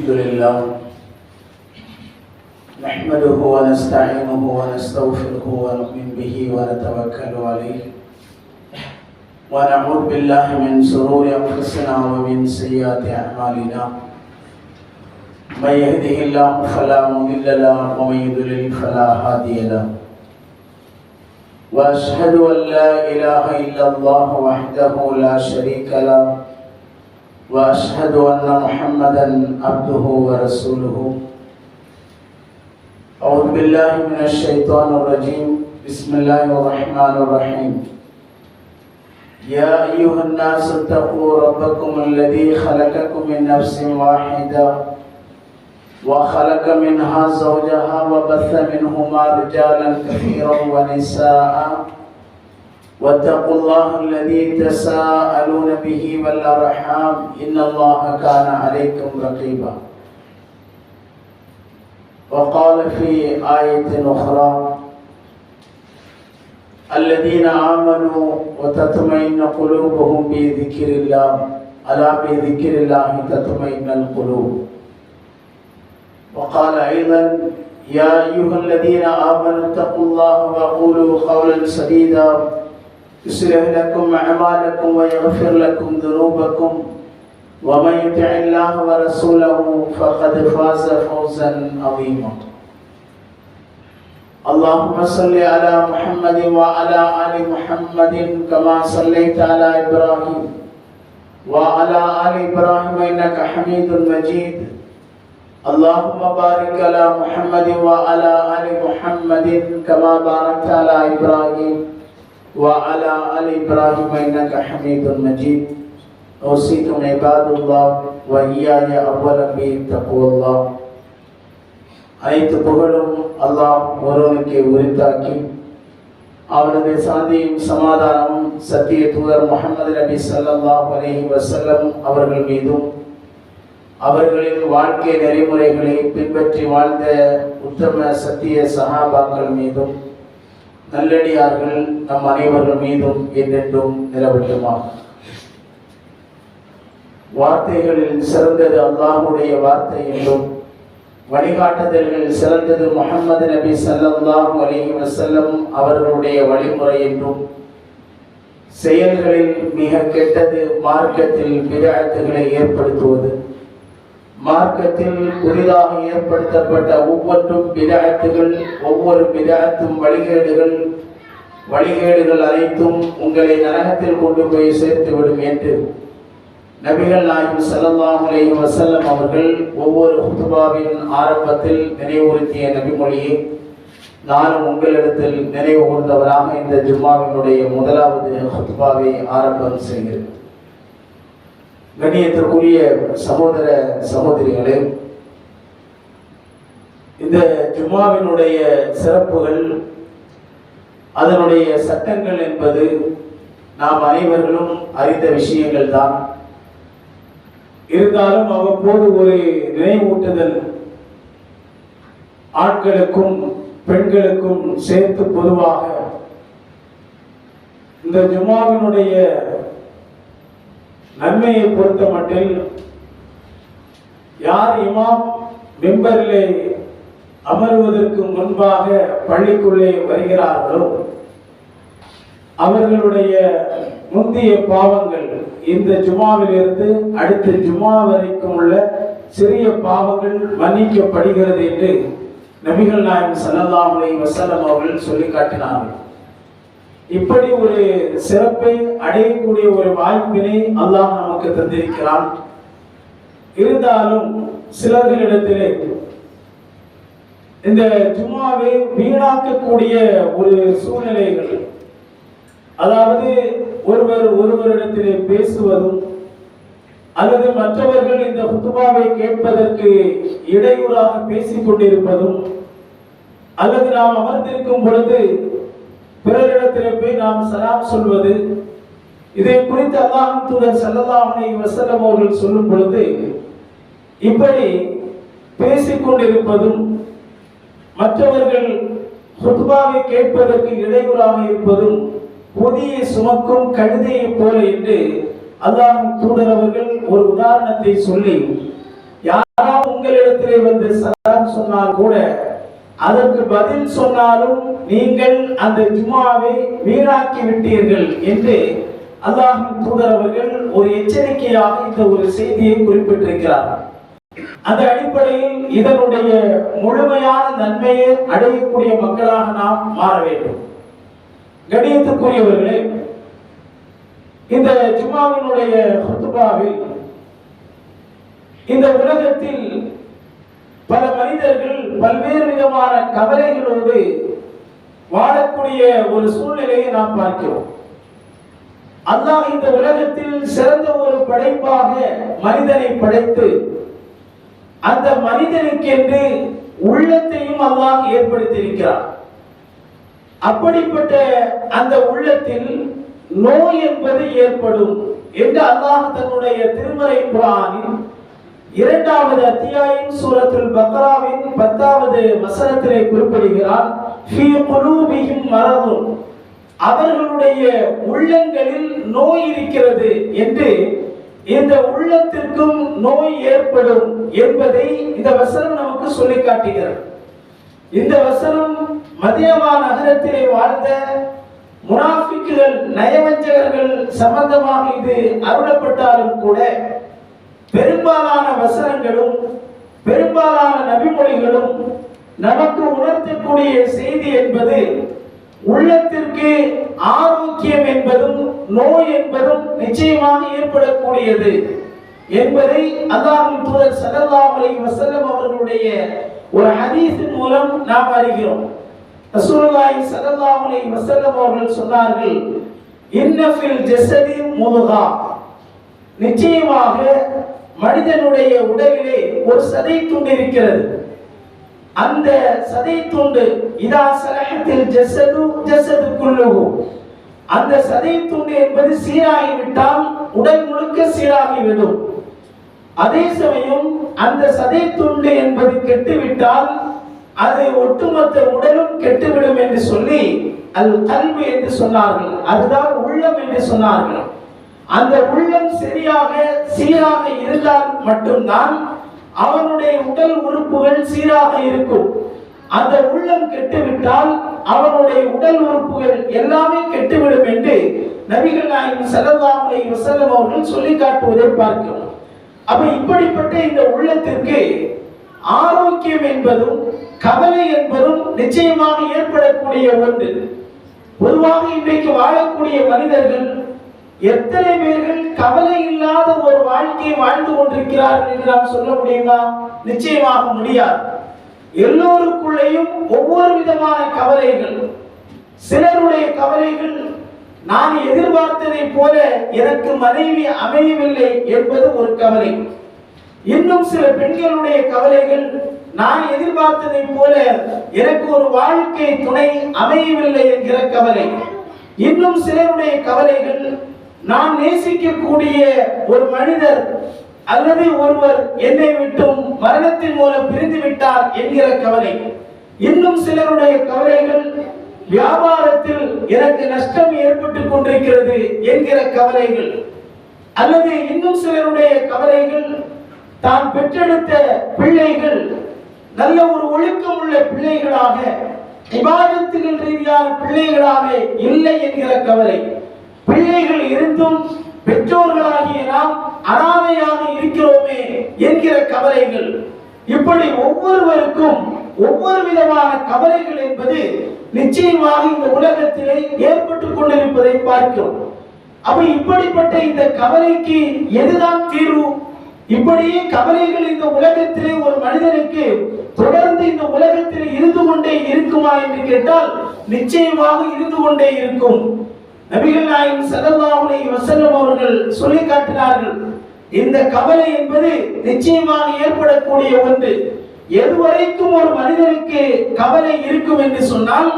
الحمد لله نحمده ونستعينه ونستغفره ونؤمن به ونتوكل عليه ونعوذ بالله من شرور أنفسنا ومن سيئات أعمالنا من يهده الله فلا مضل له ومن يضلل فلا هادي له وأشهد أن لا إله إلا الله وحده لا شريك له وأشهد أن محمدا عبده ورسوله أعوذ بالله من الشيطان الرجيم بسم الله الرحمن الرحيم يا أيها الناس اتقوا ربكم الذي خلقكم من نفس واحدة وخلق منها زوجها وبث منهما رجالا كثيرا ونساء واتقوا الله الذي تساءلون به والأرحام إن الله كان عليكم رقيبا وقال في آية أخرى الذين آمنوا وتطمئن قلوبهم بذكر الله ألا بذكر الله تطمئن القلوب وقال أيضا يا أيها الذين آمنوا اتقوا الله وقولوا قولا سديدا يصلح لكم أعمالكم ويغفر لكم ذنوبكم ومن يطع الله ورسوله فقد فاز فوزا عظيما اللهم صل على محمد وعلى آل محمد كما صليت على إبراهيم وعلى آل إبراهيم إنك حميد مجيد اللهم بارك على محمد وعلى آل محمد كما باركت على إبراهيم وعلى آل إبراهيم إنك حميد مجيد أوصيكم عباد الله وإياي أولا بتقوى الله அனைத்து புகழும் அல்லாஹ் ஒருவனுக்கே உரித்தாக்கி அவனது சாந்தியும் சமாதானமும் சத்திய தூதர் முஹம்மது நபி ஸல்லல்லாஹு அலைஹி வஸல்லம் அவர்கள் மீதும் அவர்களின் வாழ்க்கை நெறிமுறைகளை பின்பற்றி வாழ்ந்த உத்தம சத்திய சஹாபாக்கள் மீதும் நல்லடியார்கள் நம் அனைவர்கள் மீதும் என்றென்றும் நிலவட்டுமா. வார்த்தைகளில் சிறந்தது அல்லாஹ்வுடைய வார்த்தை என்றும் வழிகாட்டுதல்கள் சிறந்தது முஹம்மது நபி ஸல்லல்லாஹு அலைஹி வஸல்லம் அவர்களுடைய வழிமுறை என்றும் செயல்களில் மிக கெட்டது மார்க்கத்தில் பிதஅத்துகளை ஏற்படுத்துவது, மார்க்கத்தில் புதிதாக ஏற்படுத்தப்பட்ட ஒவ்வொன்றும் பிதஅத்துகள், ஒவ்வொரு பிதஅத்தும் வழிகேடுகள் அனைத்தும் உங்களை நரகத்தில் கொண்டு போய் சேர்த்துவிடும் என்று நபிகள் நாயகம் ஸல்லல்லாஹு அலைஹி வஸல்லம் அவர்கள் ஒவ்வொரு ஹுத்பாவின் ஆரம்பத்தில் நினைவுறுத்திய நபிமொழியை நானும் உங்களிடத்தில் நினைவு கூர்ந்தவராக இந்த ஜும்மாவினுடைய முதலாவது ஹுத்பாவை ஆரம்பம் செய்கிறேன். கண்ணியத்திற்குரிய சகோதர சகோதரிகளே, இந்த ஜும்மாவினுடைய சிறப்புகள், அதனுடைய சட்டங்கள் என்பது நாம் அனைவர்களும் அறிந்த விஷயங்கள் தான். இருந்தாலும் அவ்வப்போது ஒரு நினைவூட்டுதல் ஆட்களுக்கும் பெண்களுக்கும் சேர்த்து பொதுவாக இந்த ஜும்மாவினுடைய நன்மையை பொறுத்த மட்டில் யார் இமாம் மிம்பரிலே அமர்வதற்கு முன்பாக பள்ளிக்குள்ளே வருகிறார்களோ அவர்களுடைய முந்தைய பாவங்கள் இந்த ஜும்மாவில் இருந்து அடுத்த ஜும்மா வரைக்கும் உள்ள சிறிய பாவங்கள் மன்னிக்கப்படுகிறது என்று நபிகள் நாயகம் ஸல்லல்லாஹு அலைஹி வஸல்லம் அவர்கள் சொல்லி காட்டினார்கள். இப்படி ஒரு சிறப்பை அடையக்கூடிய ஒரு வாய்ப்பினை அல்லாஹ் நமக்கு தந்திருக்கிறான். இருந்தாலும் சிலர்களிடத்திலே இந்த ஜும்மாவை வீணாக்கக்கூடிய ஒரு சூழ்நிலைகள், அதாவது ஒருவரிடத்திலே பேசுவதும் அல்லது மற்றவர்கள் இந்த ஹுத்பாவை கேட்பதற்கு இடையூறாக பேசிக் கொண்டிருப்பதும் அல்லது நாம் அமர்ந்திருக்கும் பொழுது பிறரிடத்திலே போய் நாம் சலாம் சொல்வது, இதை குறித்து அல்லாஹ்வின் தூதர் ஸல்லல்லாஹு அலைஹி வஸல்லம் அவர்கள் சொல்லும் பொழுது இப்படி பேசிக் கொண்டிருப்பதும் மற்றவர்கள் ஹுத்பாவை கேட்பதற்கு இடையூறாக இருப்பதும் பொதியை சுமக்கும் கழுதையை போல என்று அல்லாஹ்வின் தூதர் அவர்கள் ஒரு உதாரணத்தை சொல்லி, யாராவது சொன்னால் கூட அதற்கு பதில் சொன்னாலும் நீங்கள் அந்த ஜுமாவை வீணாக்கி விட்டீர்கள் என்று அல்லாஹ்வின் தூதர் அவர்கள் ஒரு எச்சரிக்கையாக இந்த ஒரு செய்தியை குறிப்பிட்டிருக்கிறார்கள். அந்த அடிப்படையில் இதனுடைய முழுமையான நன்மையை அடையக்கூடிய மக்களாக நாம் மாற வேண்டும். கண்ணியத்துக்குரியவர்களே, இந்த ஜுமாவினுடைய ஹுத்பாவில் இந்த உலகத்தில் பல மனிதர்கள் பல்வேறு விதமான கவலைகளோடு வாழக்கூடிய ஒரு சூழ்நிலையை நாம் பார்க்கிறோம். அல்லாஹ் இந்த உலகத்தில் சிறந்த ஒரு படைப்பாக மனிதனை படைத்து அந்த மனிதனுக்கென்று உள்ளத்தையும் அல்லாஹ் ஏற்படுத்தியிருக்கிறார். அப்படிப்பட்ட அந்த உள்ளத்தில் நோய் என்பது ஏற்படும் என்று அல்லாஹ் தன்னுடைய திருமறை குர்ஆனில் 2வது அத்தியாயம் சூரத்துல் பக்ராவின் 10வது வசனத்திலே குறிப்பிடுகிறார். ஃபீ குலூபிஹிம் மரதுன், அவர்களுடைய உள்ளங்களில் நோய் இருக்கிறது என்று, இந்த உள்ளத்திற்கும் நோய் ஏற்படும் என்பதை இந்த வசனம் நமக்கு சொல்லி காட்டுகிறது. இந்த வசனம் மதீனா நகரத்திலே வாழ்ந்த முனாஃபிக்குகள், நயவஞ்சகர்கள் சம்பந்தமாக இது அருளப்பட்டாலும் கூட பெரும்பாலான வசனங்களும் பெரும்பாலான நபிமொழிகளும் நமக்கு உணர்த்தக்கூடிய செய்தி என்பது உள்ளத்திற்கு ஆரோக்கியம் என்பதும் நோய் என்பதும் நிச்சயமாக ஏற்படக்கூடியது என்பதை அல்லாஹ்வின் தூதர் ஸல்லல்லாஹு அலைஹி வஸல்லம் அவர்களுடைய ஒரு ஹதீஸின் மூலம் நாம் அறிகிறோம். ரசூலுல்லாஹி ஸல்லல்லாஹு அலைஹி வஸல்லம் அவர்கள் சொன்னார்கள், இன்ன ஃபில் ஜஸதி முதுகா, நிச்சயமாக மனிதனுடைய உடலிலே ஒரு சதை துண்டு இருக்கிறது. அந்த சதை துண்டு இதா சலஹத்தில் ஜஸது ஜஸது குல்லுஹு, அந்த சதை துண்டு என்பது சீராகிவிட்டால் உடல் முழுக்க சீராகிவிடும். அதே சமயம் அந்த சதை துண்டு என்பது கெட்டுவிட்டால் அது ஒட்டுமொத்த உடலும் கெட்டுவிடும் என்று சொல்லி அல் கல்பு என்று சொன்னார்கள். அதுதான் உள்ளம் என்று சொன்னார்கள். அந்த உள்ளம் சரியாக சீராக இருந்தால் மட்டும்தான் அவனுடைய உடல் உறுப்புகள் சீராக இருக்கும். அந்த உள்ளம் கெட்டுவிட்டால் அவனுடைய உடல் உறுப்புகள் எல்லாமே கெட்டுவிடும் என்று நபிகள் நாயகம் ஸல்லல்லாஹு அலைஹி வஸல்லம் அவர்கள் சொல்லி காட்டுவதை பார்க்கிறோம். அப்ப இப்படிப்பட்ட இந்த உள்ளத்திற்கு ஆரோக்கியம் என்பதும் கவலை என்பதும் நிச்சயமாக ஏற்படக்கூடிய ஒன்று. பொதுவாக இன்றைக்கு வாழக்கூடிய மனிதர்கள் எத்தனை பேர்கள் கவலை இல்லாத ஒரு வாழ்க்கையை வாழ்ந்து கொண்டிருக்கிறார்கள் என்று நாம் சொல்ல முடியுமா? நிச்சயமாக முடியாது. எல்லோருக்குள்ளேயும் ஒவ்வொரு விதமான கவலைகள். சிலருடைய கவலைகள், நான் எதிர்பார்த்ததை போல எனக்கு மனைவி அமையவில்லை என்பது ஒரு கவலை. இன்னும் சில பெண்களுடைய கவலைகள், நான் எதிர்பார்த்ததை போல எனக்கு ஒரு வாழ்க்கை துணை அமையவில்லை என்கிற கவலை. இன்னும் சிலருடைய கவலைகள், நான் நேசிக்கக்கூடிய ஒரு மனிதர் அல்லது ஒருவர் என்னை விட்டும் மரணத்தின் மூலம் பிரிந்து விட்டார் என்கிற கவலை. இன்னும் சிலருடைய கவலைகள், வியாபாரத்தில் எனக்கு நஷ்டம் ஏற்பட்டுக் கொண்டிருக்கிறது என்கிற கவலைகள். அல்லது இன்னும் சிலருடைய கவலைகள், தான் பெற்றெடுத்த பிள்ளைகள் நல்ல ஒரு ஒழுக்கம் உள்ள பிள்ளைகளாக, இபாதத்துகள் ரீதியான பிள்ளைகளாக இல்லை என்கிற கவலை. பிள்ளைகள் இருந்தும் பெற்றோர்களாகிய நாம் அனாதையாக இருக்கிறோமே என்கிற கவலைகள். இப்படி ஒவ்வொருவருக்கும் ஒவ்வொரு விதமான கவலைகள் என்பது நிச்சயமாக இந்த உலகத்திலே ஏற்பட்டுக் கொண்டிருப்பதை பார்க்கிறோம். அப்ப இப்படிப்பட்ட இந்த கவலைக்கு எதுதான் தீர்வு? இப்படியே கவலைகள் இந்த உலகத்திலே ஒரு மனிதனுக்கு தொடர்ந்து இந்த உலகத்திலே இருந்து கொண்டே இருக்குமா என்று கேட்டால் நிச்சயமாக இருந்து கொண்டே இருக்கும். நபிகள் நாயகம் ஸல்லல்லாஹு அலைஹி வஸல்லம் அவர்கள் சொல்லி காட்டினார்கள், இந்த கவலை என்பது நிச்சயமாக ஏற்படக்கூடிய ஒன்று. எதுவரைக்கும் ஒரு மனிதனுக்கு கவலை இருக்கும் என்று சொன்னால்,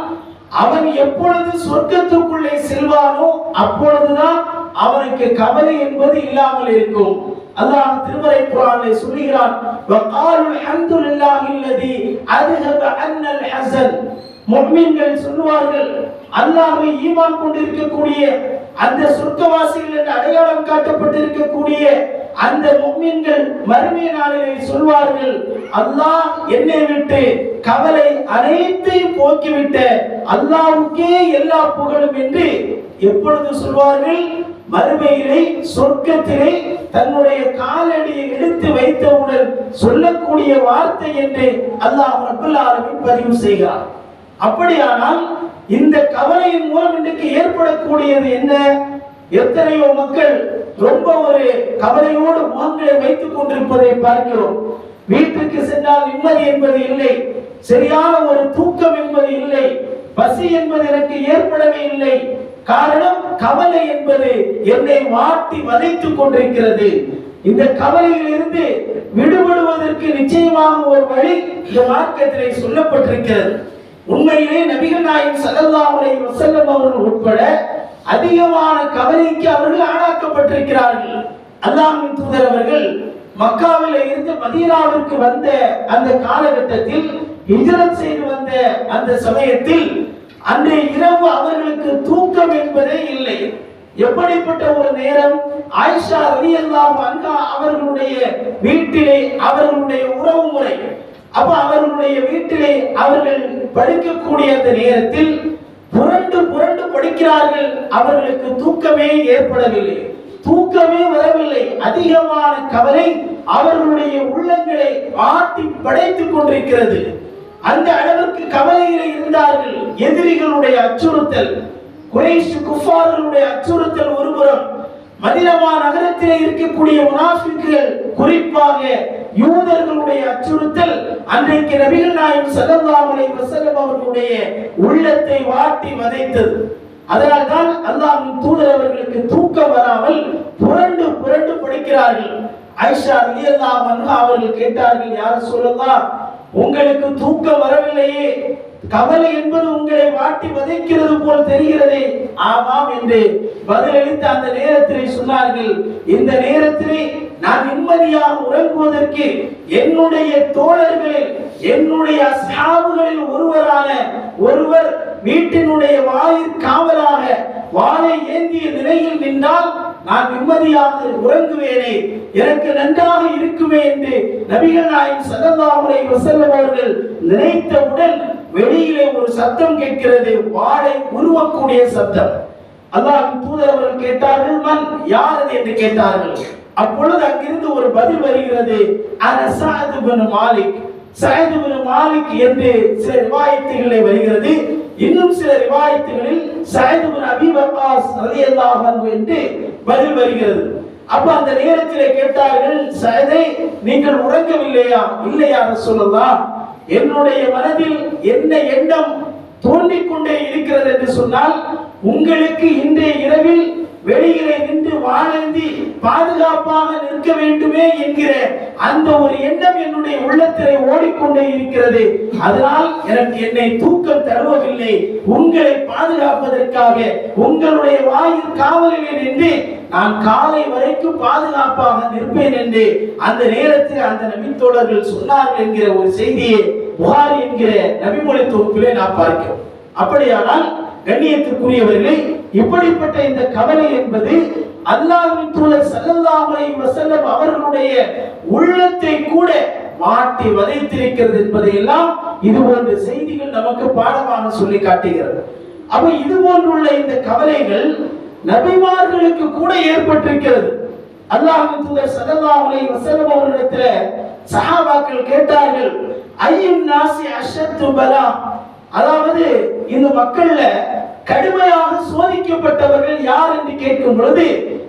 அவன் எப்பொழுது சொர்க்கத்துக்குள்ளே செல்வானோ அப்பொழுதுதான் அவனுக்கு கவலை என்பது இல்லாமல் இருக்கும். அல்லாஹ் திருமறை குர்ஆனிலே சொல்கிறான், வகாலுல் ஹம்துலில்லாஹி அல்லதி அத்ஹப அன்னல் ஹஸன். முஃமின்கள் சொல்வார்கள், அல்லாஹ்வை ஈமான் கொண்டிருக்கக்கூடிய அந்த சொர்க்கவாசிகள் என்று அடையாளம் காட்டப்பட்டிருக்கக்கூடிய அந்த முஃமின்கள் மறுமை நாளிலே சொல்வார்கள், அல்லாஹ் என்னை விட்டு கவலை அனைத்தையும் போக்கிவிட்ட அல்லாஹ்வுக்கே எல்லா புகழும் என்று எப்பொழுது சொல்வார்கள்? மறுமையிலே சொர்க்கத்திலே தன்னுடைய காலடியை எடுத்து வைத்தவுடன் சொல்லக்கூடிய வார்த்தை என்று அல்லாஹ் ரப்பல் ஆலமீன் பதிவு செய்கிறார். அப்படியானால் இந்த கவலையின் மூலம் இன்றைக்கு ஏற்படக்கூடியது என்ன? எத்தனையோ மக்கள் ரொம்ப ஒரு கவலையோடு முகங்களை வைத்துக் கொண்டிருப்பதை பார்க்கிறோம். வீட்டுக்கு சென்றால் நிம்மதி என்பது இல்லை, சரியான ஒரு தூக்கம் என்பது இல்லை, பசி என்பது எனக்கு ஏற்படவே இல்லை. காரணம், கவலை என்பது என்னை வாட்டி வதைத்துக் கொண்டிருக்கிறது. இந்த கவலையில் இருந்து விடுபடுவதற்கு நிச்சயமாக ஒரு வழி இந்த மார்க்கத்திலே சொல்லப்பட்டிருக்கிறது. உண்மையிலே நபிகள் நாயகம் ஸல்லல்லாஹு அலைஹி வஸல்லம் அவர்கள் உட்பட அதிகமான கவலைக்கு அவர்கள் ஆளாக்கப்பட்டிருக்கிறார்கள். அல்லாஹ்வின் தூதர் அவர்கள் மக்காவிலே இருந்து மதீனாவிற்கு வந்த அந்த காலகட்டத்தில், ஹிஜ்ரத் செய்து வந்த அந்த சமயத்தில் அன்றைய இரவு அவர்களுக்கு தூக்கம் என்பதே இல்லை. எப்படிப்பட்ட ஒரு நேரம்! ஆயிஷா ரலியல்லாஹு அன்ஹா அவர்களுடைய வீட்டிலே அவர்களுடைய உறவு முறை, அப்ப அவர்களுடைய வீட்டிலே அவர்கள் படுக்கக்கூடிய அந்த நேரத்தில் புரண்டு புரண்டு படுக்கிறார்கள். அவர்களுக்கு தூக்கமே ஏற்படவில்லை, தூக்கமே வரவில்லை. அதிகமான கவலை அவர்களுடைய உள்ளங்களை ஆட்டி படைத்துக் கொண்டிருக்கிறது. அந்த அளவுக்கு கவலையில் இருந்தார்கள். எதிரிகளுடைய அச்சுறுத்தல், குறைஷ் குஃபார்களுடைய அச்சுறுத்தல் ஒருபுறம், மதீனா நகரத்திலே இருக்கக்கூடிய முனாஃபிக்குகள், குறிப்பாக யூதர்களுடைய அச்சுறுத்தல் அன்றைக்கு நபிகள் நாயகம் ஸல்லல்லாஹு அலைஹி வஸல்லம் அவர்களுடைய உள்ளத்தை வாட்டி வதைத்தது. அதனால்தான் அல்லாஹ்வின் தூதர் அவர்களுக்கு தூக்கம் வராமல் புரண்டு புரண்டு படுக்கிறார்கள். ஆயிஷா ரலியல்லாஹு அன்ஹா அவர்கள் கேட்டார்கள், யா ரசூலல்லாஹ், உங்களுக்கு தூக்கம் வரவில்லையே, கவலை என்பது உங்களை வாட்டி வதைக்கிறது போல் தெரிகிறதே. ஆமாம் என்று பதிலளித்த அந்த நேரத்திலே சொன்னார்கள், இந்த நேரத்திலே நான் நிம்மதியாக உறங்குவதற்கு என்னுடைய தோழர்களில், என்னுடைய அஸ்ஹாபுகளில் ஒருவர் வீட்டினுடைய வாயில் காவலாக வாளை ஏந்திய நிலையில் நின்றால் நான் நிம்மதியாக உறங்குவேனே, எனக்கு நன்றாக இருக்குமே என்று நபிகள் நாயகம் ஸல்லல்லாஹு அலைஹி வஸல்லம் அவர்கள் நினைத்தவுடன் வெளியிலே ஒரு சத்தம் கேட்கிறது, வாளை உருவக்கூடிய சத்தம். அல்லாஹ்வின் தூதர் அவர்கள் கேட்டார்கள், மன், யார் அது என்று கேட்டார்கள். அப்பொழுது அங்கிருந்து ஒரு பதில் வருகிறது, அன சஅத் இப்னு மாலிக். சஅத் இப்னு மாலிக் என்று சில ரிவாயத்துகளிலே வருகிறது. இன்னும் சில ரிவாயத்துகளில் சஅத் இப்னு அபீ வக்காஸ் ரலியல்லாஹு அன்ஹு என்று பதில் வருகிறது. அப்ப அந்த நேரத்திலே கேட்டார்கள், சஅதே, நீங்கள் உறங்கவில்லையா? இல்லையா ரசூலுல்லாஹ், என்னுடைய மனதில் என்ன எண்ணம் தோன்றிக் கொண்டே இருக்கிறது என்று சொன்னால், உங்களுக்கு இன்றைய இரவில் வெளியிலே நின்று வாழந்தி பாதுகாப்பாக நிற்க வேண்டுமே என்கிற அந்த ஒரு எண்ணம் என்னுடைய உள்ளத்திலே ஓடிக்கொண்டே இருக்கிறது. அதனால் எனக்கு என்னை தூக்கம் தருவதில்லை. உங்களை பாதுகாப்பதற்காக உங்களுடைய வாயில் காவலில் நின்று நான் காலை வரைக்கும் பாதுகாப்பாக நிற்பேன் என்று அந்த நேரத்தில் அந்த நபித்தோழர்கள் சொன்னார்கள் என்கிற ஒரு செய்தியை புகாரி என்கிற நபிமொழி தொகுப்பிலே நாம் பார்க்கிறோம். அப்படியானால் கண்ணியத்திற்குரியவர்களே, இப்படிப்பட்ட இந்த கவலை என்பது அல்லாஹ்வின் தூதர் ஸல்லல்லாஹு அலைஹி வஸல்லம் அவர்களுடைய உள்ளத்தை கூட மாட்டி வதைத்திருக்கிறது என்பதையெல்லாம் இது போன்ற செய்திகள் நமக்கு பாடமாக சொல்லி காட்டுகிறது. அப்ப இது போன்றுள்ள இந்த கவலைகள் நபிமார்களுக்கு கூட ஏற்பட்டிருக்கிறது. அல்லாஹ்வின் தூதர் ஸல்லல்லாஹு அலைஹி வஸல்லம் அவர்களிடத்தில் சஹாபாக்கள் கேட்டார்கள், ஐயுன் நாஸி அஷத்து பலா, அதாவது இந்த மக்கள்ல கடுமையாக சோதிக்கப்பட்டவர்கள் யார் என்று கேட்கும் பொழுது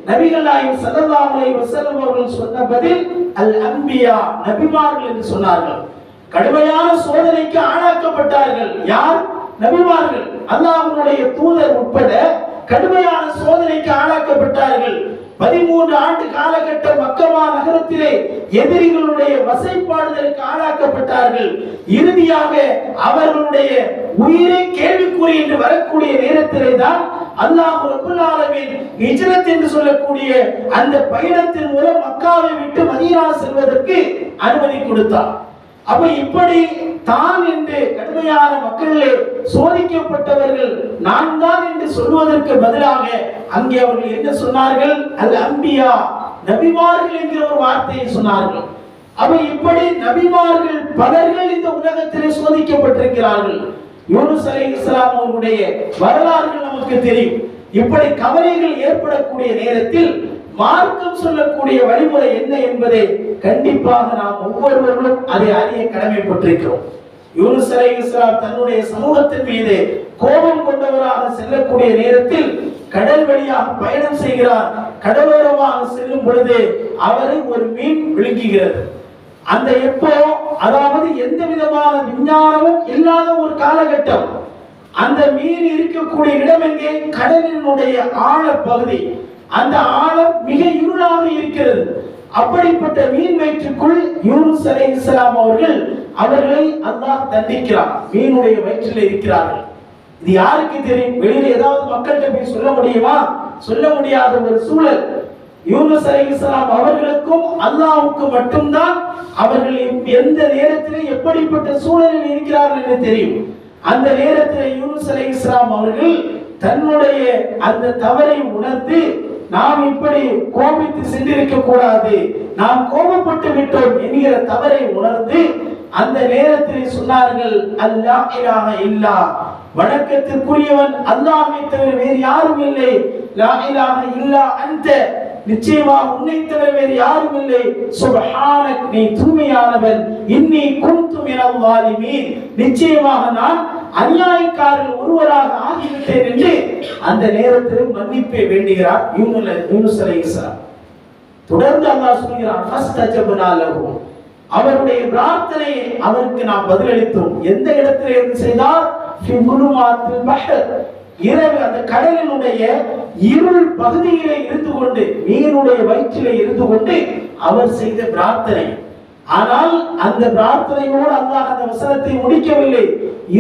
நபிகள் நாயகம் ஸல்லல்லாஹு அலைஹி வஸல்லம் அவர்கள் சொன்ன பதில் அல் அன்பியா, நபிமார்கள் என்று சொன்னார்கள். கடுமையான சோதனைக்கு ஆளாக்கப்பட்டார்கள் யார்? நபிமார்கள். அல்லாஹ்வுடைய தூதர் உட்பட கடுமையான சோதனைக்கு ஆளாக்கப்பட்டார்கள். 13 ஆண்டு காலகட்ட மக்கா நகரத்திலே எதிரிகளுடைய வசைப்பாடுதலுக்கு ஆளாக்கப்பட்டார்கள். இறுதியாக அவர்களுடைய உயிரை கேள்விக்குறி என்று வரக்கூடிய நேரத்திலே தான் அல்லாஹ் ரப்பல் ஆலமீன் ஹிஜ்ரத் என்று சொல்லக்கூடிய அந்த பயணத்தின் மூலம் மக்காவை விட்டு மதீனா செல்வதற்கு அனுமதி கொடுத்தார். அப்ப இப்படி தான் என்று கடுமையான மக்களிலே சோதிக்கப்பட்டவர்கள் நான் தான் என்று சொல்வதற்கு பதிலாக அங்கே அவர்கள் என்ன சொன்னார்கள்? அல் அன்பியா, நபிமார்கள் என்கிற ஒரு வார்த்தையை சொன்னார்கள். அப்ப இப்படி நபிமார்கள் பலர்கள் இந்த உலகத்திலே சோதிக்கப்பட்டிருக்கிறார்கள். யூனுஸ் அலைஹிஸ்ஸலாம் அவருடைய வரலாறுகள் நமக்கு தெரியும். இப்படி கவலைகள் ஏற்படக்கூடிய நேரத்தில் மார்க்கம் சொல்லக்கூடிய வழிமுறை என்ன என்பதை கண்டிப்பாக நாம் ஒவ்வொருவரும் அதை அறிய கடமைப்பட்டிருக்கிறோம். யூனுஸ் அலைஹிஸ்ஸலாம் தன்னுடைய சமூகத்தின் மீது கோபம் கொண்டவராக செல்லக்கூடிய நேரத்தில் கடல் வழியாக பயணம் செய்கிறார். கடலோரமாக செல்லும் பொழுது அவரை ஒரு மீன் விழுங்குகிறது. அந்த எப்போ, அதாவது எந்த விதமான விஞ்ஞானமும் இல்லாத ஒரு காலகட்டம். அந்த மீன் இருக்கக்கூடிய இடம் எங்கே? கடலினுடைய ஆழ பகுதி. அந்த ஆழம் மிக இருளாக இருக்கிறது. அப்படிப்பட்ட மீன் வயிற்றுக்குள் யூனுஸ் அலைஹிஸ்ஸலாம் அவர்களை அல்லாஹ் தண்டிக்கிறார். மீனுடைய வயிற்றில் இருக்கிறார்கள். இது யாருக்கு தெரியும்? வெளியில ஏதாவது மக்கள்கிட்ட போய் சொல்ல முடியுமா? சொல்ல முடியாத ஒரு சூழல். யூனுஸ் அலைஹிஸ்ஸலாம் அவர்களுக்கும் அல்லாஹ்வுக்கு மட்டும்தான் அவர்கள் எந்த நேரத்திலே எப்படிப்பட்ட சூழலில் இருக்கிறார்கள் என்று தெரியும். அந்த நேரத்தில் யூனுஸ் அலைஹிஸ்ஸலாம் அவர்கள் தன்னுடைய அந்த தவறை உணர்ந்து, நாம் இப்படி கோபித்து சென்றிருக்க கூடாது, நாம் கோபப்பட்டு விட்டோம் என்கிற தவறை உணர்ந்து அந்த நேரத்தில் சொன்னார்கள், அல்லா இலாஹ இல்லா, வணக்கத்திற்குரியவன் அல்லாஹ்வை தவிர வேறு யாரும் இல்லை. லா இலாஹ இல்லா அன்த, நிச்சயமாக உன்னை தவிர வேறு யாரும் இல்லை. சுப்ஹானக், நீ தூய்மையானவன். இன்னி குன்து மினல் வாலிமீன், நிச்சயமாக நான் அநியாயக்காரர்கள் ஒருவராக ஆகிவிட்டேன் என்று அந்த நேரத்தில் மன்னிப்பை வேண்டுகிறார் யூனுஸ் அலைஹிஸ்ஸலாம். தொடர்ந்து அல்லாஹ் சொல்கிறான், ஃபஸ்தஜப்னா லஹு, அவருடைய பிரார்த்தனையை அவருக்கு நாம் பதிலளித்தோம். எந்த இடத்திலே இருந்து செய்தார்? ஃபி முலுமாத்தில் பஹர், இரவு அந்த கடலினுடைய இருள் பகுதியிலே இருந்து கொண்டு, மீனுடைய வயிற்றிலே இருந்து கொண்டு அவர் செய்த பிரார்த்தனை. ஆனால் அந்த பிரார்த்தனையோடு அல்லாஹ் அந்த வசனத்தை முடிக்கவில்லை.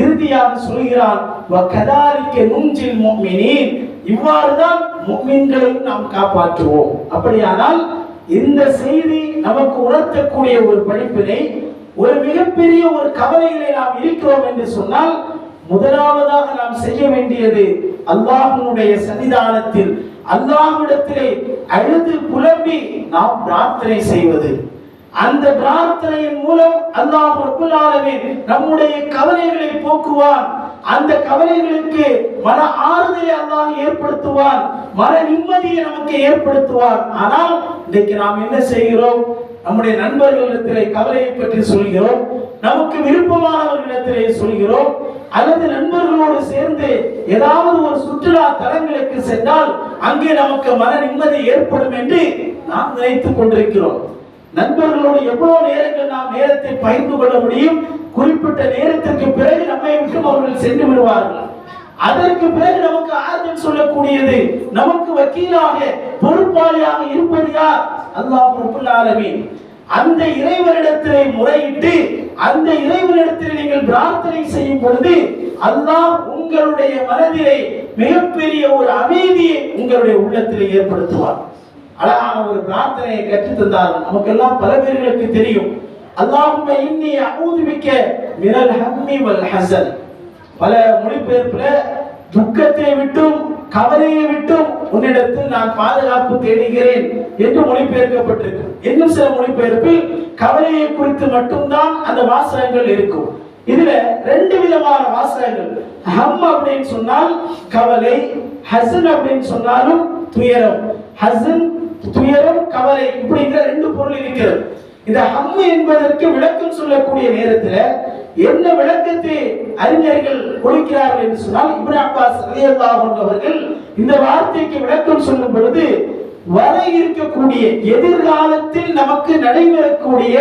இறுதியாக சொல்கிறான், வகதாலிக நுஞ்சில் முஃமினீன், இவ்வாறுதான் முஃமின்களையும் நாம் காப்பாற்றுவோம். அப்படியானால் இந்த செய்தி நமக்கு உணர்த்தக்கூடிய ஒரு படிப்பினை, ஒரு மிகப்பெரிய ஒரு கவலையிலே நாம் இருக்கிறோம் என்று சொன்னால், முதலாவதாக நாம் செய்ய வேண்டியது அல்லாஹ்வுடைய சன்னிதானத்தில் அல்லாஹ்விடத்திலே அழுது புலம்பி நாம் பிரார்த்தனை செய்வது. அந்த பிரார்த்தனையின் மூலம் அல்லாஹ் ரப்பல் ஆலமீன் நம்முடைய கவலைகளை போக்குவான். அந்த கவலைகளுக்கு மன ஆறுதலை அல்லாஹ் ஏற்படுத்துவான், மன நிம்மதியை நமக்கு ஏற்படுத்துவான். ஆனால் இன்றைக்கு நாம் என்ன செய்கிறோம்? நம்முடைய நண்பர்களிடத்திலே கவலையை பற்றி சொல்கிறோம், நமக்கு விருப்பமானவர்களிடத்திலே சொல்கிறோம், அல்லது நண்பர்களோடு சேர்ந்து ஏதாவது ஒரு சுற்றுலா தலங்களுக்கு சென்றால் அங்கே நமக்கு மன நிம்மதி ஏற்படும் என்று நாம் நினைத்துக் கொண்டிருக்கிறோம். நண்பர்களோடு எவ்வளவு நேரங்கள் நாம் நேரத்தை பகிர்ந்து கொள்ள முடியும்? குறிப்பிட்ட நேரத்திற்கு பிறகு நம்மை விட்டு அவர்கள் சென்று விடுவார்கள். அதற்கு பிறகு நமக்கு ஆறுதல் சொல்லக்கூடியது, நமக்கு வக்கீலாக பொறுப்பாளியாக இருப்பது யார்? அல்லாஹ் ரப்பல் ஆலமீன். அந்த இறைவனிடத்திலே முறையிட்டு அந்த இறைவனிடத்தில் நீங்கள் பிரார்த்தனை செய்யும் பொழுது அல்லாஹ் உங்களுடைய மனதிலே மிகப்பெரிய ஒரு அமைதியை உங்களுடைய உள்ளத்திலே ஏற்படுத்துவார். அழகான ஒரு பிரார்த்தனையை கற்றுத் தந்தார்கள். நமக்கெல்லாம் பல பேர்களுக்கு தெரியும், அல்லாஹும்ம இன்னி அஊது பிக்க மினல் ஹம்மி வல் ஹஸன். பல மொழிபெயர்ப்புல துக்கத்தை விட்டும் கவலையை விட்டும் உன்னிடத்தில் நான் பாதுகாப்பு தேடுகிறேன் என்று மொழிபெயர்க்கப்பட்டிருக்கு. இன்னும் சில மொழிபெயர்ப்பில் கவலையை குறித்து மட்டும்தான் அந்த வாசகங்கள் இருக்கும். இதுல ரெண்டு விதமான வாசகங்கள். ஹம் அப்படின்னு சொன்னால் கவலை, ஹஸன் அப்படின்னு சொன்னாலும் துயரம். ஹஸன் துயரம், கவலை, இப்படிங்கிற ரெண்டு பொருள் இருக்கிறது. இந்த ஹம் என்பதற்கு விளக்கம் சொல்லக்கூடிய நேரத்தில் என்ன விளக்கத்தை அறிஞர்கள் கொடுக்கிறார்கள் என்று சொன்னால், இப்னு அப்பாஸ் ரலியல்லாஹு அன்ஹு அவர்கள் இந்த வார்த்தைக்கு விளக்கம் சொல்லும் பொழுது, வர இருக்கக்கூடிய எதிர்காலத்தில் நமக்கு நடைபெறக்கூடிய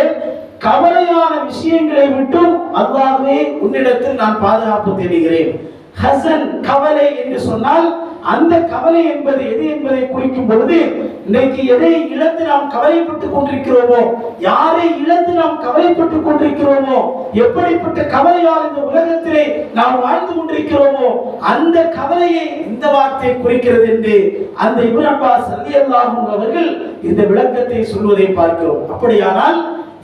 கவலையான விஷயங்களை விட்டும் அல்லாஹ்வே உன்னிடத்தில் நான் பாதுகாப்பு தேடுகிறேன். ஹஸன் கவலை என்று சொன்னால் அந்த கவலை என்பது எது என்பதை குறிக்கும் பொழுது, இன்னைக்கு எதை இழந்து நாம் கவலைப்பட்டுக் கொண்டிருக்கிறோமோ, யாரை இழந்து நாம் கவலைப்பட்டுக் கொண்டிருக்கிறோமோ, எப்படிப்பட்ட கவலையால் இந்த உலகத்திலே நாம் வாழ்ந்து கொண்டிருக்கிறோமோ அந்த கவலையை இந்த வார்த்தை குறிக்கிறது என்று அந்த இப்னு அப்பாஸ் ரலியல்லாஹு அன்ஹு அவர்கள் இந்த விளக்கத்தை சொல்வதை பார்க்கிறோம். அப்படியானால்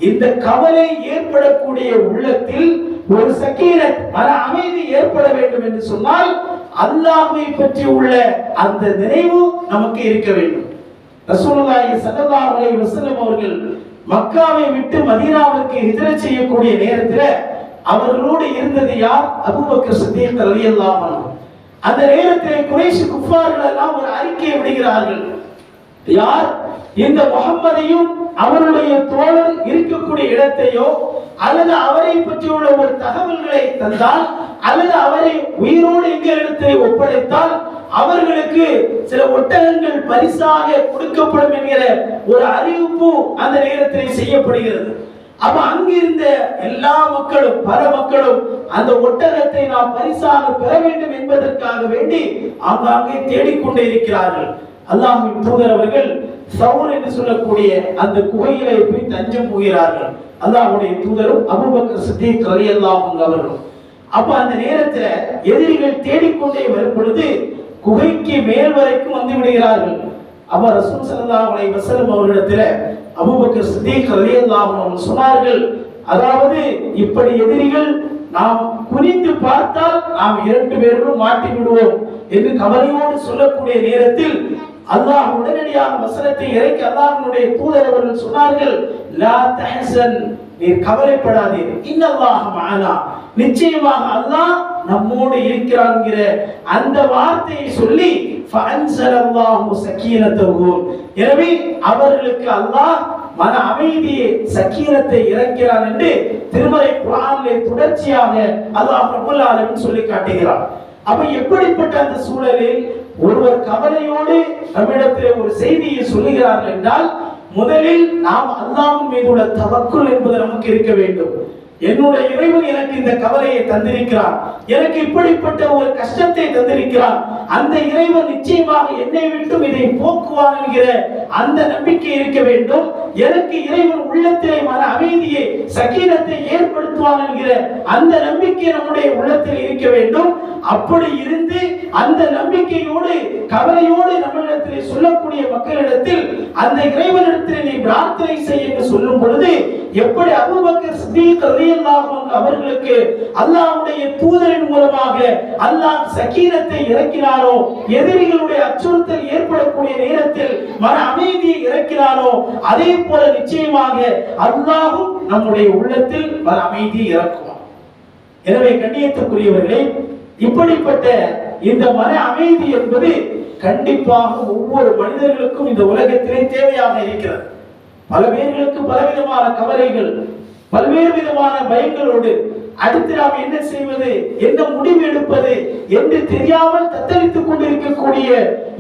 இந்த கவலை ஏற்படக்கூடிய உள்ளத்தில் ஒரு சக்கீனத், மன அமைதி ஏற்பட வேண்டும் என்று சொன்னால் அல்லாஹ்வை பற்றி உள்ள அந்த நினைவு நமக்கு இருக்க வேண்டும். ரசூலுல்லாஹி ஸல்லல்லாஹு அலைஹி வஸல்லம் அவர்கள் மக்காவை விட்டு மதீனாவிற்கு ஹிஜ்ரத் செய்யக்கூடிய நேரத்தில் அவர்களோடு இருந்தது யார்? அபூபக்கர் சித்தீக் ரலியல்லாஹு அன்ஹு. அந்த நேரத்தில் குறைஷ் குஃபார்கள் எல்லாம் ஒரு அறிக்கையை விடுகிறார்கள். யார் இந்த முகம்மதையும் அவருடைய தோழர் இருக்கக்கூடிய இடத்தையோ அல்லது அவரை பற்றியுள்ள ஒரு தகவல்களை தந்தால் அல்லது அவரை உயிரோடு எங்களிடத்தை ஒப்படைத்தால் அவர்களுக்கு சில ஒட்டகங்கள் பரிசாக கொடுக்கப்படும் என்கிற ஒரு அறிவிப்பு அந்த நேரத்தில் செய்யப்படுகிறது. அப்ப அங்கிருந்த எல்லா மக்களும் பல மக்களும் அந்த ஒட்டகத்தை நாம் பரிசாக பெற வேண்டும் என்பதற்காக வேண்டி ஆங்காங்கே தேடிக்கொண்டே இருக்கிறார்கள். அல்லாஹ்வின் தூதர் அவர்கள் சவுர் என்று சொல்லக்கூடிய அந்த குகையிலே போய் தஞ்சம் புகிறார்கள். அல்லாஹ்வுடைய தூதரும் அபூபக்கர் சித்தீக் ரலியல்லாஹு அன்ஹு அவர்களும். அப்ப அந்த நேரத்துல எதிரிகள் தேடிக்கொண்டே வரும் பொழுது குகைக்கு மேல் வரைக்கும் வந்து விடுகிறார்கள். அப்ப ரசூல் ஸல்லல்லாஹு அலைஹி வஸல்லம் அவர்களிடத்துல அபூபக்கர் சித்தீக் ரலியல்லாஹு அன்ஹு சொன்னார்கள், அதாவது இப்படி எதிரிகள் நாம் குனிந்து பார்த்தால் நாம் இரண்டு பேரும் மாட்டி விடுவோம் என்று கவலையோடு சொல்லக்கூடிய நேரத்தில் அல்லாஹ் உடனடியாக வசனத்தை இறக்கி அல்லாஹ்வுடைய தூதர் அவர்கள் சொன்னார்கள், லா தஹஸன், நீ கவலைப்படாதீர், இன்னல்லாஹ மஅனா, நிச்சயமாக அல்லாஹ் நம்மோடு இருக்கிறான்ங்கிற அந்த வார்த்தையை சொல்லி ஃபஅன்ஸலல்லாஹு ஸகீனத்தஹு, எனவே அவர்களுக்கு அல்லாஹ் மன அமைதியை சக்கீனத்தை இறக்கிறான் என்று திருமறை குர்ஆனிலே தொடர்ச்சியாக அல்லாஹ் ரப்பல் ஆலமீன் சொல்லி காட்டுகிறார். அப்ப எப்படிப்பட்ட அந்த சூழலில் ஒருவர் கவலையோடு நம்மிடத்தில் ஒரு செய்தியை சொல்லுகிறார்கள் என்றால் முதலில் நாம் அல்லாஹ்வின் மீது உள்ள தவக்குல் என்பது நமக்கு இருக்க வேண்டும். என்னுடைய இறைவன் எனக்கு இந்த கவலையை தந்திருக்கிறார், எனக்கு இப்படிப்பட்ட ஒரு கஷ்டத்தை தந்திருக்கிறார், அந்த இறைவன் நிச்சயமாக என்னை விட்டும் இதை போக்குவான் என்கிற அந்த நம்பிக்கை இருக்க வேண்டும். எனக்கு இறைவன் உள்ளத்திலே மன அமைதியை சக்கீனத்தை ஏற்படுத்துவான் என்கிற அந்த நம்பிக்கை நம்முடைய உள்ளத்தில் இருக்க வேண்டும். அப்படி இருந்து அந்த நம்பிக்கையோடு கவலையோடு நம்மிடத்தில் சொல்லக்கூடிய மக்களிடத்தில் அந்த இறைவனிடத்தில் நீ பிரார்த்தனை செய் என்று சொல்லும் பொழுது எப்படி அபூபக்கர் சித்தீக் ரலியல்லாஹு அன்ஹு அவர்களுக்கு அல்லாஹ்வுடைய தூதரின் மூலமாக அல்லாஹ் சக்கீனத்தை இறக்கினானோ, எதிரிகளுடைய அச்சுறுத்தல் ஏற்படக்கூடிய நேரத்தில் மன அமைதியை இறக்கினானோ, அதே போல நிச்சயமாக அல்லாஹ்வும் நம்முடைய உள்ளத்தில் மன அமைதியை இறக்குவான். எனவே கண்ணியத்துக்குரியவர்களே, இப்படிப்பட்ட இந்த மன அமைதி என்பது கண்டிப்பாக ஒவ்வொரு மனிதர்களுக்கும் இந்த உலகத்திலே தேவையாக இருக்கிறது. பல பேர்களுக்கு பலவிதமான கவலைகள், பல்வேறு விதமான பயங்களோடு அடுத்து நாம் என்ன செய்வது, என்ன முடிவு எடுப்பது என்று தெரியாமல் தத்தளித்துக் கொண்டிருக்கக்கூடிய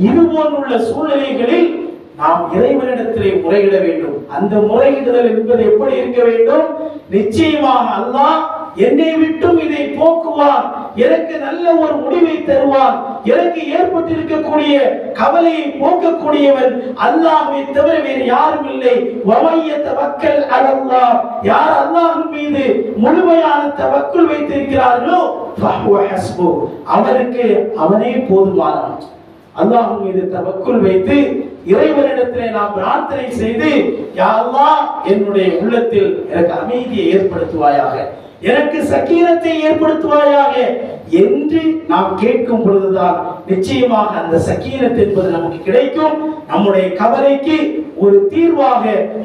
இது போன்றுள்ள சூழ்நிலைகளில் நாம் இறைவனிடத்திலே முறையிட வேண்டும். அந்த முறையிடுதல் என்பது எப்படி இருக்க வேண்டும்? நிச்சயமாக அல்லாஹ் என்னை விட்டும் இதை போக்குவான், எனக்கு நல்ல ஒரு முடிவை தருவான், எனக்கு ஏற்பட்டிருக்கக்கூடிய கவலையை போக்கக்கூடியவன் அல்லாஹ்வை தவிர வேறு யாரும் இல்லை. வமைய தவக்கல் அலல்லாஹ், யார் அல்லாஹ்வின் மீது முழுமையான தவக்குல் வைத்திருக்கிறார்களோ ஃபஹுவ ஹஸ்பு, அவருக்கு அவனே போதுமானவன். அல்லாஹ் மீது தவக்குல் வைத்து இறைவனிடத்திலே நாம் பிரார்த்தனை செய்து, யா அல்லாஹ் என்னுடைய உள்ளத்தில் எனக்கு அமைதியை ஏற்படுத்துவாயாக, எனக்கு சக்கீனத்தை ஏற்படுத்துவாயாக என்று நாம் கேட்கும் பொழுதுதான் நிச்சயமாக அந்த சக்கீனத் என்பது நமக்கு கிடைக்கும். நம்முடைய கவலைக்கு ஒரு தீர்வாக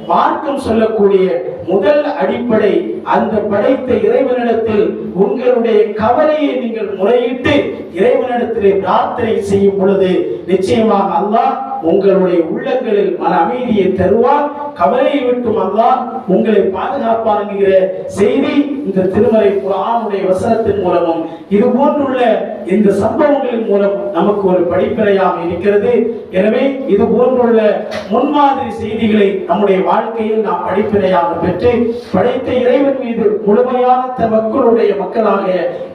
மார்க்கம் சொல்லக்கூடிய முதல் அடிப்படை, அந்த படைத்த இறைவனிடத்தில் உங்களுடைய கவலையை நீங்கள் முறையிட்டு இறைவனிடத்திலே பிரார்த்தனை செய்யும் பொழுது நிச்சயமாக அல்லாஹ் உங்களுடைய உள்ளங்களில் மன அமைதியை தருவார், கவலையை விட்டும் அல்லாஹ் உங்களை பாதுகாப்பார் என்கிற செய்தி இந்த திருமறை குர்ஆனுடைய வசனத்தின் மூலமும் இது போன்றுள்ள இந்த சம்பவங்களின் மூலம் நமக்கு ஒரு படிப்பினையாக இருக்கிறது. எனவே இது போன்றுள்ள முன்மாதிரி செய்திகளை நம்முடைய வாழ்க்கையில் நாம் படிப்பினையாக பெற்று படைத்த இறைவன் மீது முழுமையான தவக்குலுடைய மக்களாக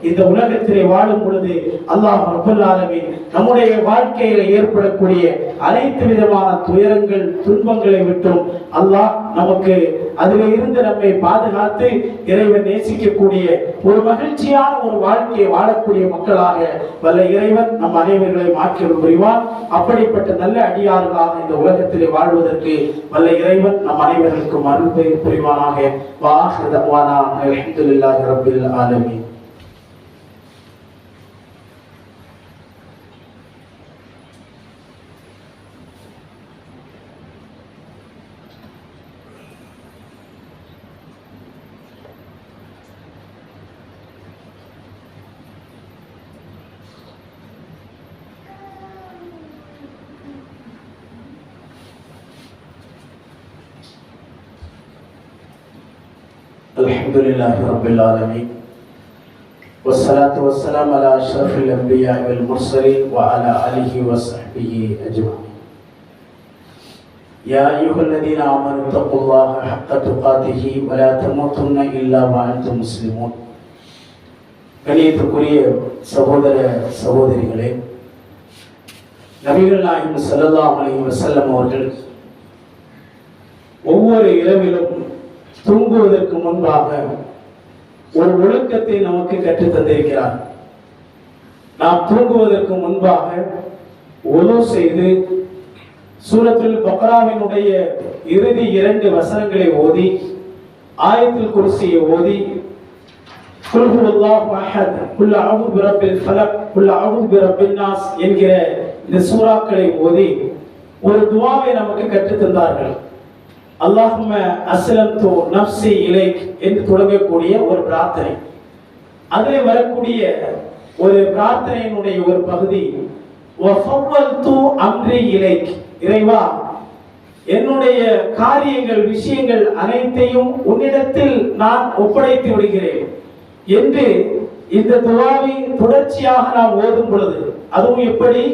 இந்த உலகத்திலே வாழும் பொழுது அல்லாஹ் ரப்பல் ஆலமீன் நம்முடைய வாழ்க்கையில ஏற்படக்கூடிய அனைத்து விதமான துயரங்கள் துன்பங்களை விட்டும் அல்லாஹ் நமக்கு அதில் இருந்து நம்மை பாதுகாத்து இறைவன் நேசிக்கக்கூடிய ஒரு மகிழ்ச்சியான ஒரு வாழ்க்கையை வாழக்கூடிய மக்களாக வல்ல இறைவன் நம் அனைவர்களை மாற்றி புரிவான். அப்படிப்பட்ட நல்ல அடியார்களாக இந்த உலகத்திலே வாழ்வதற்கு வல்ல இறைவன் நம் அனைவர்களுக்கும் அருள் புரிவானாக. வாஹிரு தஅவானா அல்ஹம்துலில்லாஹி ரப்பில் ஆலமீன். الحمد لله رب العالمين والصلاة والسلام على أشرف الأنبياء والمرسلين وعلى آله وصحبه أجمعين. يا أيها الذين آمنوا اتقوا الله حق تقاته ولا تموتن إلا وأنتم مسلمون. கணியத்துக்குரிய சகோதர சகோதரிகளே, நபிகள் நாயகம் ஸல்லல்லாஹு அலைஹி வஸல்லம் அவர்கள் ஒவ்வொரு இரவிலும் தூங்குவதற்கு முன்பாக ஒரு ஒழுக்கத்தை நமக்கு கற்றுத் தந்திருக்கிறார். நாம் தூங்குவதற்கு முன்பாக உது செய்து சூரத்துல் பக்ராவினுடைய இறுதி 2 வசனங்களை ஓதி, ஆயத்துல் குர்சியை ஓதி, குல் ஹுவல்லாஹு அஹத், குல் அஊது பிரப்பில் ஃபலக், குல் அஊது பிரப்பின் நாஸ் என்கிற இந்த சூறாக்களை ஓதி ஒரு துஆவை நமக்கு கற்றுத் தந்தார்கள். அல்லாஹும்ம அஸ்லம்து நஃப்ஸி இலைக் என்று தொடங்கக்கூடிய ஒரு பிரார்த்தனை. அதிலே வரக்கூடிய ஒரு பிரார்த்தனையினுடைய ஒரு பகுதி, வஃபவ்வல்து அம்ரி இலைக், இறைவா என்னுடைய காரியங்கள் விஷயங்கள் அனைத்தையும் உன்னிடத்தில் நான் ஒப்படைத்து விடுகிறேன் என்று இந்த துஆவை தொடர்ச்சியாக நாம் ஓதும் பொழுது, அதுவும் எப்படி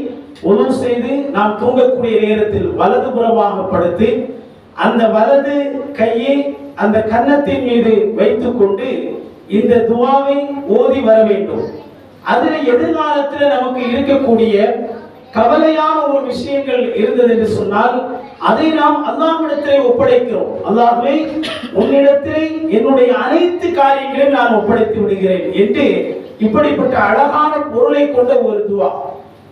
உது செய்து நாம் தூங்கக்கூடிய நேரத்தில் வலதுபுறமாக படுத்து அந்த வலது கையை அந்த கன்னத்தின் மீது வைத்துக் கொண்டு இந்த துஆவை ஓதி வர வேண்டும். அதில் எதிர்காலத்தில் நமக்கு இருக்கக்கூடிய கவலையான ஒரு விஷயங்கள் இருந்தது என்று சொன்னால் அதை நாம் அல்லாஹ்விடத்திலே ஒப்படைக்கிறோம். அல்லாஹ்வே உன்னிடத்திலே என்னுடைய அனைத்து காரியங்களையும் நான் ஒப்படைத்து விடுகிறேன் என்று இப்படிப்பட்ட அழகான பொருளை கொண்ட ஒரு துஆ.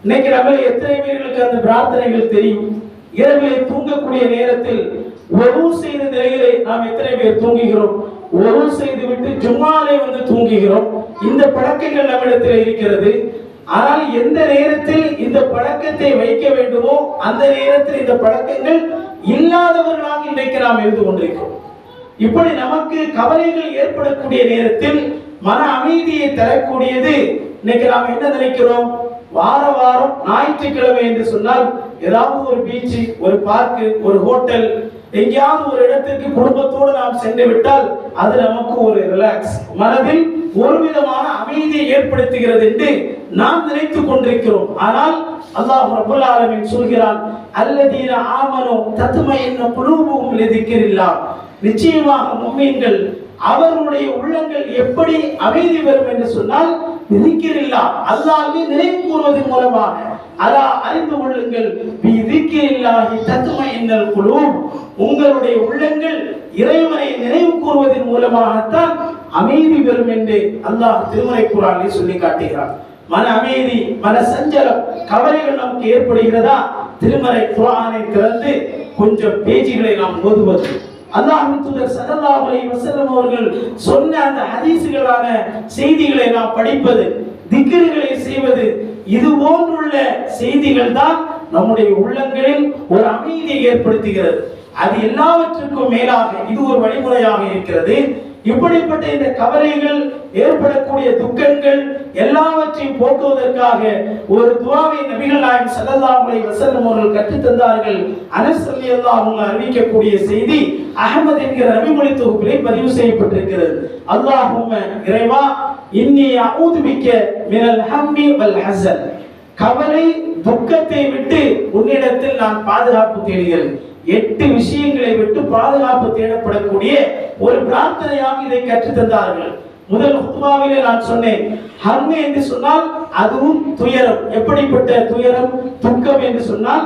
இன்னைக்கு நம்ம எத்தனை பேர்களுக்கு அந்த பிரார்த்தனைகள் தெரியும்? இரவிலே தூங்கக்கூடிய நேரத்தில் ஒது செய்த நிலையிலே நாம் எத்தனை பேர் தூங்குகிறோம்? ஒது செய்து விட்டு ஜும்மாலே வந்து தூங்குகிறோம். இந்த பழக்கங்கள் நம்மிடத்தில் இருக்கிறது. ஆனால் எந்த நேரத்தில் இந்த பழக்கத்தை வைக்க வேண்டுமோ அந்த நேரத்தில் இந்த பழக்கங்கள் இல்லாதவர்களாக இன்றைக்கு நாம் இருந்து கொண்டிருக்கிறோம். இப்படி நமக்கு கவலைகள் ஏற்படக்கூடிய நேரத்தில் மன அமைதியை தரக்கூடியது இன்னைக்கு நாம் என்ன நினைக்கிறோம்? வாரம் ஞாயிற்றுக்கிழமை என்று சொன்னால் ஏதாவது ஒரு பீச், ஒரு பார்க், ஒரு ஹோட்டல், எங்கேயாவது ஒரு இடத்திற்கு குடும்பத்தோடு நாம் சென்று விட்டால் அது நமக்கு ஒரு ரிலாக்ஸ், மனதில் ஒரு விதமான அமைதியை ஏற்படுத்துகிறது என்று நாம் நினைத்துக் கொண்டிருக்கிறோம். ஆனால் அல்லாஹ் ரப்பல் ஆலமீன் சொல்கிறான், அல்லதீன ஆமனு தத்மஇன்னு குலூபுஹும் லிذிக்ரில்லாஹ், நிச்சயமாக முஃமின்கள் அவர்களுடைய உள்ளங்கள் எப்படி அமைதி பெறும் என்று சொன்னால் ذிக்ரில்லாஹ், அல்லாஹ்வை நினைவு கூறுவதன் மூலமாக. அலா அறிந்து கொள்ளுங்கள், பிذிக்ரில்லாஹி தத்மஇன்னல் குலூப், உங்களுடைய உள்ளங்கள் இறைவனை நினைவு கூறுவதன் மூலமாகத்தான் அமைதி பெறும் என்று அல்லாஹ் திருமறை குர்ஆனில் சொல்லி காட்டுகிறார். மன அமைதி, மன சஞ்சலம், கவலைகள் நமக்கு ஏற்படுகிறதா? திருமறை குர்ஆனை திறந்து கொஞ்சம் பேஜ்களை நாம் ஓதுவது, அல்லாஹ்வின் தூதர் ஸல்லல்லாஹு அலைஹி வஸல்லம் அவர்கள் சொன்ன அந்த ஹதீஸ்களான செய்திகளை நாம் படிப்பது, திக்ருகளை செய்வது, இது போன்றுள்ள செய்திகள் தான் நம்முடைய உள்ளங்களில் ஒரு அமைதியை ஏற்படுத்துகிறது. அது எல்லாவற்றுக்கும் மேலாக இது ஒரு வழிமுறையாக இருக்கிறது. இப்படிப்பட்ட இந்த கவலைகள் ஏற்படக்கூடிய துக்கங்கள் எல்லாவற்றையும் போக்குவதற்காக ஒரு துஆவை நபிகள் நாயகம் ஸல்லல்லாஹு அலைஹி வஸல்லம் அவர்கள் கற்றுத் தந்தார்கள். அனஸ் ரலியல்லாஹு அன்ஹு அறிவிக்கக்கூடிய செய்தி அஹ்மத் என்கிற நபிமொழி தொகுப்பிலே பதிவு செய்யப்பட்டிருக்கிறது. அல்லாஹும்ம, இறைவா, இன்னி அஊது பிக்க மினல் ஹம்மி வல் ஹஸன், கவலை துக்கத்தை விட்டு உன்னிடத்தில் நான் பாதுகாப்பு தேடுகிறேன். 8 விஷயங்களை விட்டு பாதுகாப்பு தேடப்படக்கூடிய ஒரு பிரார்த்தனையாக இதை கற்றுத் தந்தார்கள். முதல் ஹுத்பாவிலே நான் சொன்னேன், ஹம் என்று சொன்னால் அதுவும் துயரம். எப்படிப்பட்ட துயரம்? துக்கம் என்று சொன்னால்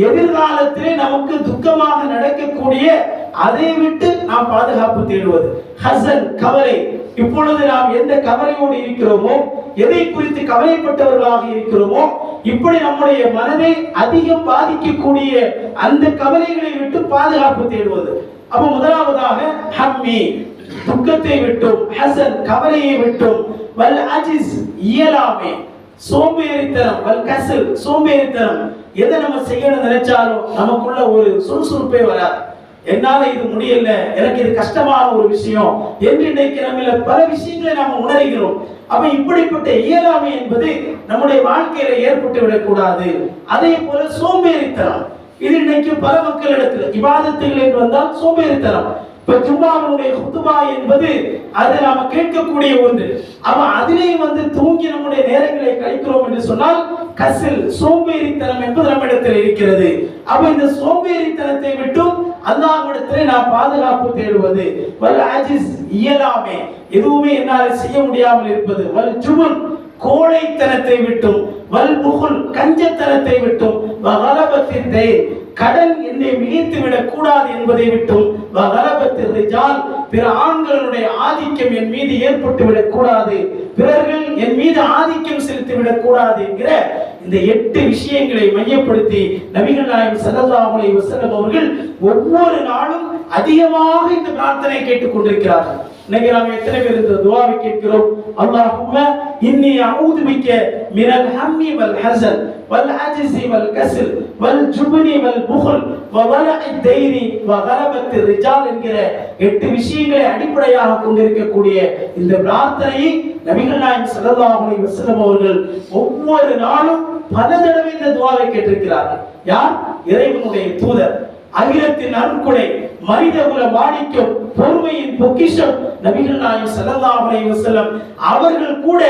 எதிர்காலத்திலே நமக்கு துக்கமாக நடக்கக்கூடிய அதை விட்டு நாம் பாதுகாப்பு தேடுவது. ஹசன், கவலை. இப்பொழுது நாம் எந்த கவலையோடு இருக்கிறோமோ, எதை குறித்து கவலைப்பட்டவர்களாக இருக்கிறோமோ, இப்படி நம்முடைய மனதை அதிகம் பாதிக்கக்கூடிய அந்த கவலைகளை விட்டு பாதுகாப்பு தேடுவது. அப்ப முதலாவதாக ஹம்மி, துக்கத்தை விட்டும், ஹசன், கவலையை விட்டும், வல் அஜிஸ், இயலாமை, சோம்பேறித்தனம், வல் கஸல், சோம்பேறித்தனம். எதை நம்ம செய்யணும்னு நினைச்சாலும் நமக்குள்ள ஒரு சுறுசுறுப்பே வராது. என்னால இது முடியல, எனக்கு இது கஷ்டமான ஒரு விஷயம் என்று இன்றைக்கு நம்மள பல விஷயங்களை நாம் உணர்கிறோம். அப்ப இப்படிப்பட்ட இயலாமை என்பது நம்முடைய வாழ்க்கையில ஏற்பட்டு விடக்கூடாது. அதே போல சோம்பேறித்தனம், இது இன்னைக்கு பல மக்களிடத்தில் இபாதத்துகள் என்று வந்தால் சோம்பேறித்தனம். இப்ப ஜும்மாவுடைய குதுபா என்பது அது நாம கேட்கக்கூடிய ஒன்று. அப்ப அதிலேயும் தூங்கி நம்முடைய நேரங்களை கழிக்கிறோம் என்று சொன்னால் கசில் சோம்பேறித்தனம் என்பது நம்மிடத்தில் இருக்கிறது. அப்ப இந்த சோம்பேறித்தனத்தை விட்டும் அல்லாஹ்விடத்திலே நாம் பாதுகாப்பு தேடுவது, வல் அஜிஸ் இயலாமை, எதுவுமே என்னால் செய்ய முடியாமல் இருப்பது, வல் ஜுபன் கோழைத்தனத்தை விட்டும், வல் புகுல் கஞ்சத்தனத்தை விட்டும், வகலபத்தின் தைர் கடன் என்னை மிகைத்து விடக் கூடாது என்பதை விட்டும், வகலபத்தின் ரிஜால் பிற ஆண்களுடைய ஆதிக்கம் என் மீது ஏற்பட்டு விடக் கூடாது, பிறர்கள் என் மீது ஆதிக்கம் செலுத்தி விடக் கூடாது என்கிற இந்த 8 விஷயங்களை மையப்படுத்தி நபிகள் நாயகம் ஸல்லல்லாஹு அலைஹி வஸல்லம் அவர்கள் ஒவ்வொரு நாளும் அதிகமாக இந்த பிரார்த்தனை கேட்டுக் கொண்டிருக்கிறார்கள். இன்னைக்கு நாம் எத்தனை பேர் இந்த துஆவை கேட்கிறோம்? அல்லாஹும்ம இன்னி அஊது பிக்க மினல் ஹம்மி வல் ஹஸன் வல் அஜ்ஸி வல் கஸ்ல் வல் ஜுப்னி வல் புக்ல் வ வலஇ தைரி வ கலபத்தி ரிஜால் என்கிற 8 விஷயங்களை அடிப்படையாக கொண்டிருக்கக்கூடிய இந்த பிரார்த்தனையை நபிகள் நாயகம் ஸல்லல்லாஹு அலைஹி வஸல்லம் அவர்கள் ஒவ்வொரு நாளும் பல தடவை இந்த துஆவை கேட்டிருக்கிறார்கள். யார்? இறைவனுடைய தூதர், அகிலத்தின் அருட்கொடை, மனிதகுல மாணிக்கம், பொறுமையின் பொக்கிஷம் நபிகள் நாயகம் ஸல்லல்லாஹு அலைஹி வஸல்லம் அவர்கள் கூட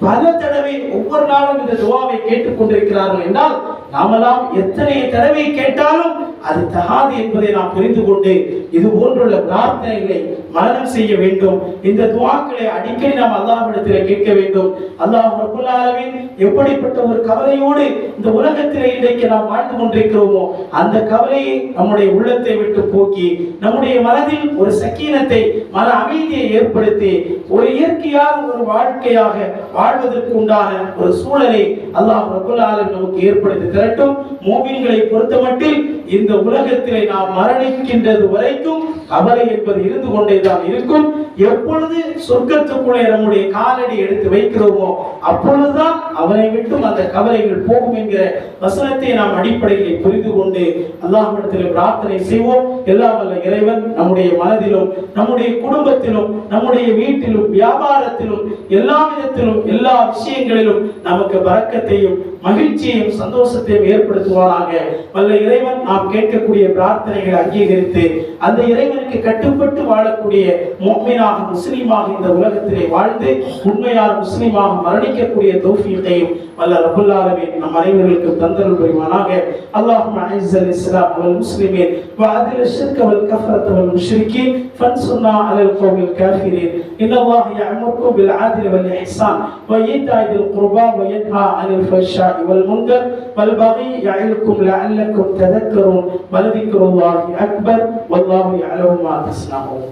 பல தடவை ஒவ்வொரு நாளும் இந்த துஆவை கேட்டுக் கொண்டிருக்கிறார்கள் என்றால் நாமெல்லாம் எத்தனை தடவை கேட்டாலும் அது தகாது என்பதை நாம் புரிந்து கொண்டு இது போன்றுள்ள பிரார்த்தனைகளை மனனம் செய்ய வேண்டும். இந்த துஆக்களை அடிக்கடி நாம் அல்லாஹ்விடத்தில் கேட்க வேண்டும். அல்லாஹ் ரப்பல் ஆலமீன் எப்படிப்பட்ட ஒரு கவலையோடு இந்த உலகத்தில் இன்றைக்கு நாம் வாழ்ந்து கொண்டிருக்கிறோமோ அந்த கவலையை நம்முடைய உள்ளத்தை விட்டு போக்கி நம்முடைய மனதில் ஒரு சக்கீனத்தை, மன அமைதியை ஏற்படுத்தி ஒரு இயற்கையான ஒரு வாழ்க்கையாக வாழ்வதற்கு உண்டான ஒரு சூழலை அல்லாஹ் ரப்பல் ஆலமீன் நமக்கு ஏற்படுத்தி தரட்டும். மூமின்களை பொறுத்தமட்டில் இந்த உலகத்திலே நாம் மரணிக்கின்றது வரைக்கும் கவலை என்பது இருந்து கொண்டேதான் இருக்கும். எப்பொழுது சொர்க்கத்துக்குள்ளே நம்முடைய காலடி எடுத்து வைக்கிறோமோ அப்பொழுதுதான் அவனை விட்டும் அந்த கவலைகள் போகும் என்கிற வசனத்தை நாம் அடிப்படையில் புரிந்து கொண்டு அல்லாஹ்விடத்தில் பிரார்த்தனை செய்வோம். எல்லாம் வல்ல இறைவன் நம்முடைய மனதிலும், நம்முடைய குடும்பத்திலும், நம்முடைய வீட்டிலும், வியாபாரத்திலும், எல்லா விதத்திலும், எல்லா விஷயங்களிலும் நமக்கு பரக்கத்தையும் மகிழ்ச்சியையும் சந்தோஷத்தையும் ஏற்படுத்துவாராக. வல்ல இறைவன் நாம் கேட்கக்கூடிய பிரார்த்தனைகளை அங்கீகரித்து அந்த இறைவனுக்கு கட்டுப்பட்டு வாழக்கூடிய முஃமினாக, முஸ்லிமாக இந்த உலகத்திலே வாழ்ந்து உண்மையான முஸ்லிமாக மரணிக்கக்கூடிய தௌஃபீகையும் வல்ல ரப்பல் ஆலமீன் நம் அனைவருக்கும் தந்தருள் புரிவானாக. அல்லாஹும்ம அஇஸ்ஸல் இஸ்லாம் வல் முஸ்லிமீன் வ அதில் ஷிர்க வல் கஃபரத வல் முஷ்ரிகீன் ஃபன்சுர்னா அலல் கௌமில் காஃபிரீன். இன்னல்லாஹ யஅமுருக்கும் பில் ஆதில் வல் இஹ்சான் வ ஈதாஇ தில் குர்பா வ யன்ஹா அனில் ஃபஹ்ஷாஇ வல் முன்கர் வல் பகி யஇதுக்கும் லஅல்லக்கும் ததக்கரூன் வ லதிக்ருல்லாஹி அக்பர் வல்லாஹு யஅலமு மா தஸ்னஊன்.